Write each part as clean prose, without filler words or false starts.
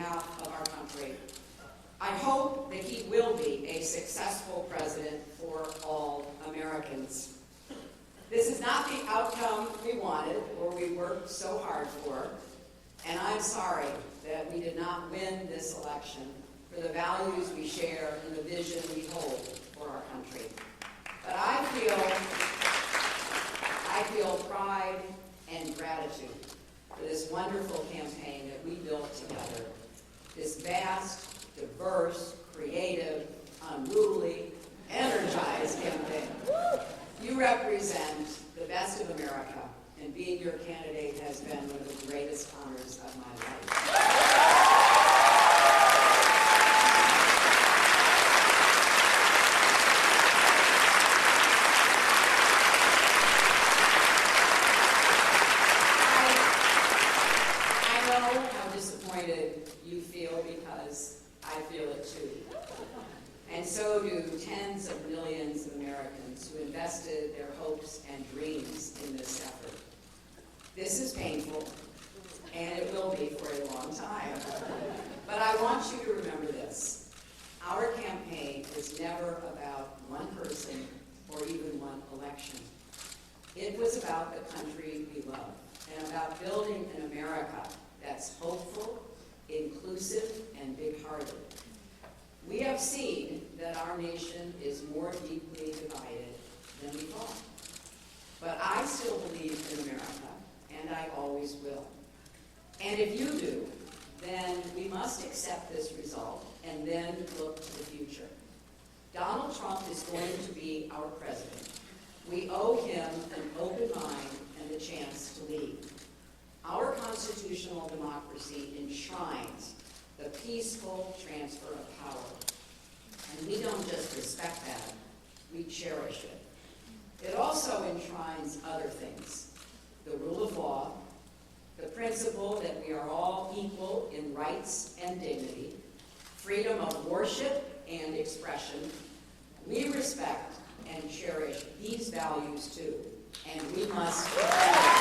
behalf of our country. I hope that he will be a successful president for all Americans. This is not the outcome we wanted or we worked so hard for, and I'm sorry that we did not win this election for the values we share and the vision we hold for our country. But I feel pride and gratitude for this wonderful campaign that we built together. This vast, diverse, creative, unruly, energized campaign. You represent the best of America, and being your candidate has been one of the greatest honors of my life. You feel, because I feel it too. And so do tens of millions of Americans who invested their hopes and dreams in this effort. This is painful, and it will be for a long time. But I want you to remember this. Our campaign is never about one person or even one election. It was about the country we love and about building an America that's hopeful, inclusive, and big-hearted. We have seen that our nation is more deeply divided than we thought. But I still believe in America, and I always will. And if you do, then we must accept this result and then look to the future. Donald Trump is going to be our president. We owe him an open mind and the chance to lead. Our constitutional democracy enshrines the peaceful transfer of power. And we don't just respect that, we cherish it. It also enshrines other things: the rule of law, the principle that we are all equal in rights and dignity, freedom of worship and expression. We respect and cherish these values too, and we must defend them.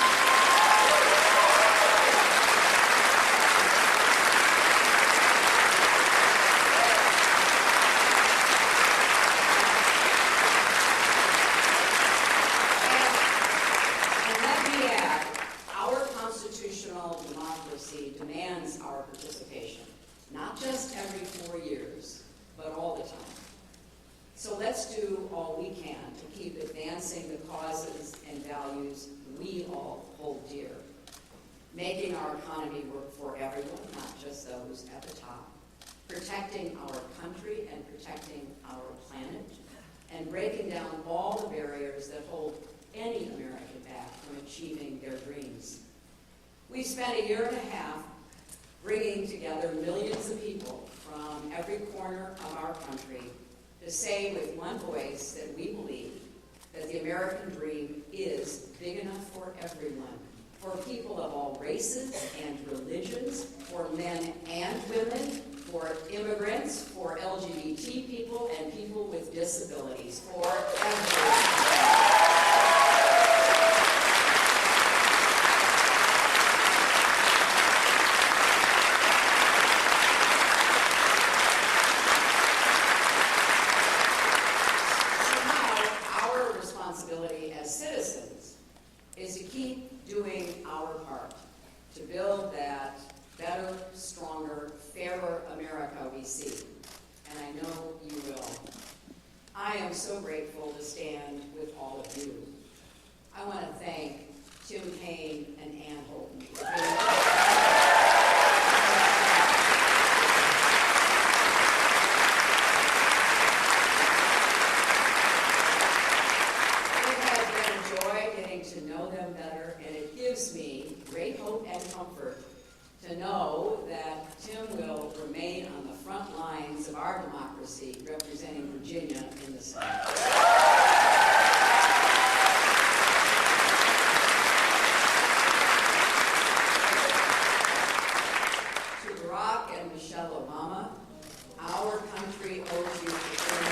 Demands our participation, not just every 4 years, but all the time. So let's do all we can to keep advancing the causes and values we all hold dear, making our economy work for everyone, not just those at the top, protecting our country and protecting our planet, and breaking down all the barriers that hold any American back from achieving their dreams. We've spent a year and a half bringing together millions of people from every corner of our country to say with one voice that we believe that the American dream is big enough for everyone, for people of all races and religions, for men and women, for immigrants, for LGBT people, and people with disabilities, for everyone. As citizens is to keep doing our part to build that better, stronger, fairer America we seek. And I know you will. I am so grateful to stand with all of you. I want to thank Tim Kaine and Ann Holton. To know them better, and it gives me great hope and comfort to know that Tim will remain on the front lines of our democracy, representing Virginia in the Senate. Michelle Obama, our country owes you for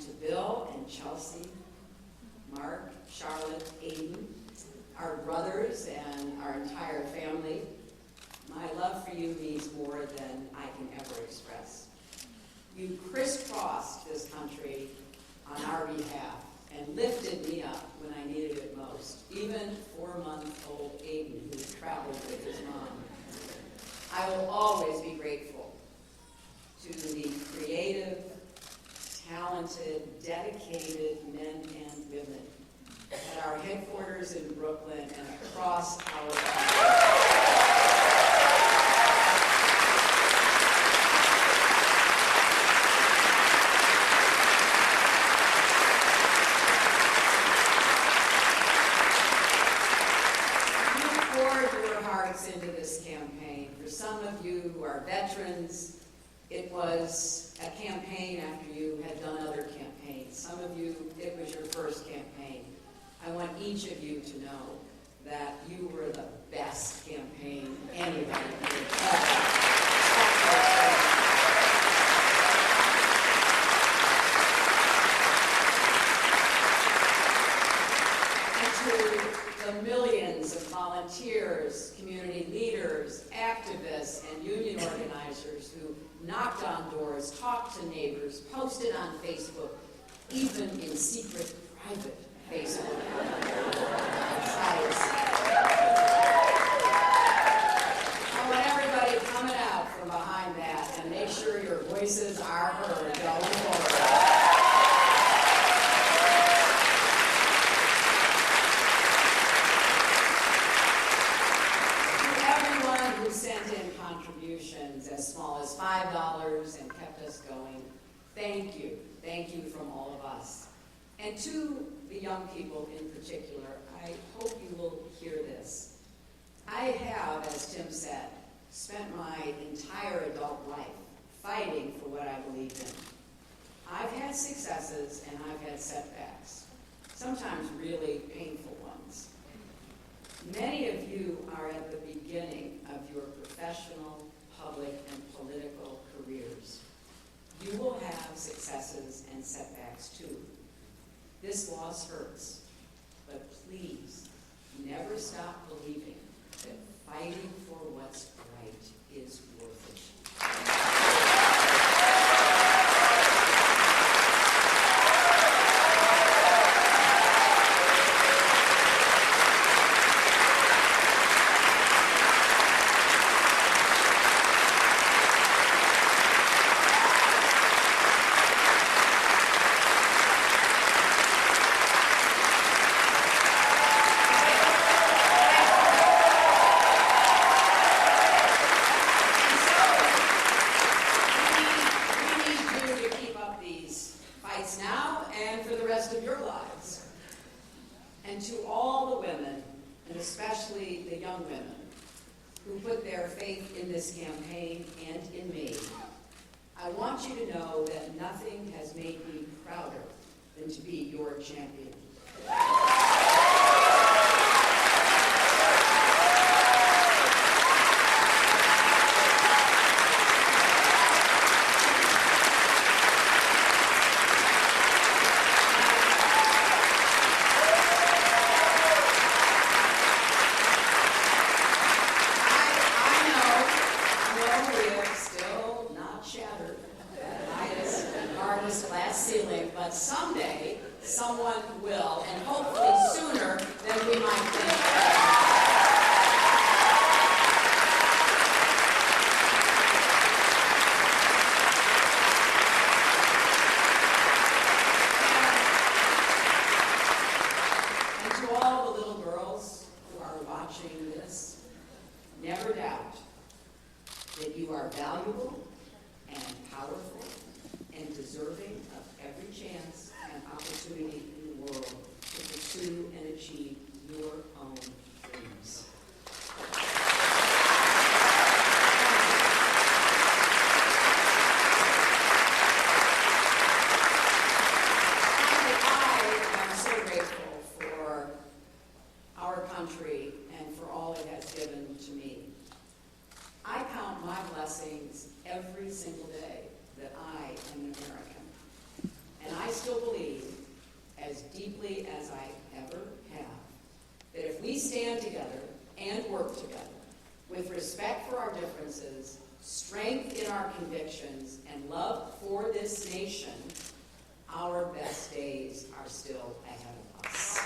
to Bill and Chelsea, Mark, Charlotte, Aiden, our brothers, and our entire family, my love for you means more than I can ever express. You crisscrossed this country on our behalf and lifted me up when I needed it most, even 4-month-old Aiden, who traveled with his mom. I will always be grateful to the creative, talented, dedicated men and women at our headquarters in Brooklyn and across our country. Into this campaign. For some of you who are veterans, it was a campaign after you had done other campaigns. Some of you, it was your first campaign. I want each of you to know that you were the best campaign anybody could ever. The millions of volunteers, community leaders, activists, and union organizers who knocked on doors, talked to neighbors, posted on Facebook, even in secret, private Facebook sites. I want everybody coming out from behind that and make sure your voices are heard going forward. As small as $5 and kept us going. Thank you. Thank you from all of us. And to the young people in particular, I hope you will hear this. I have, as Tim said, spent my entire adult life fighting for what I believe in. I've had successes and I've had setbacks, sometimes really painful ones. Many of you are at the beginning of your professional, public, and political careers. You will have successes and setbacks too. This loss hurts, but please never stop believing that fighting for what's right is worth it. And to all the women, and especially the young women, who put their faith in this campaign and in me, I want you to know that nothing has made me prouder than to be your champion. But someday, someone will, and hopefully sooner than we might think. And to all the little girls who are watching this, never doubt that you are valuable and powerful and deserving of every chance and opportunity in the world to pursue and achieve your own dreams. I am so grateful for our country and for all it has given to me. I count my blessings every single day that I am an American. And I still with respect for our differences, strength in our convictions, and love for this nation, our best days are still ahead of us.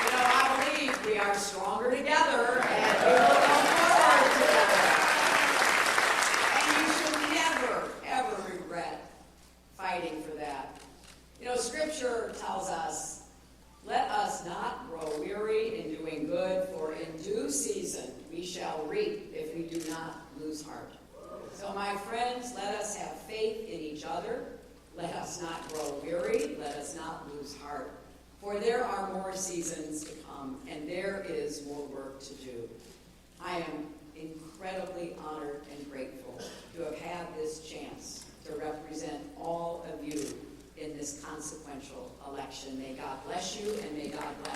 Because I believe we are stronger together, and we will go forward together. And you should never, ever regret fighting for that. Scripture tells us, let us not grow weary in doing good, for in due season we shall reap if we do not lose heart. So my friends, let us have faith in each other. Let us not grow weary. Let us not lose heart. For there are more seasons to come, and there is more work to do. I am incredibly honored and grateful to have had this chance to represent all of you in this consequential election. May God bless you, and may God bless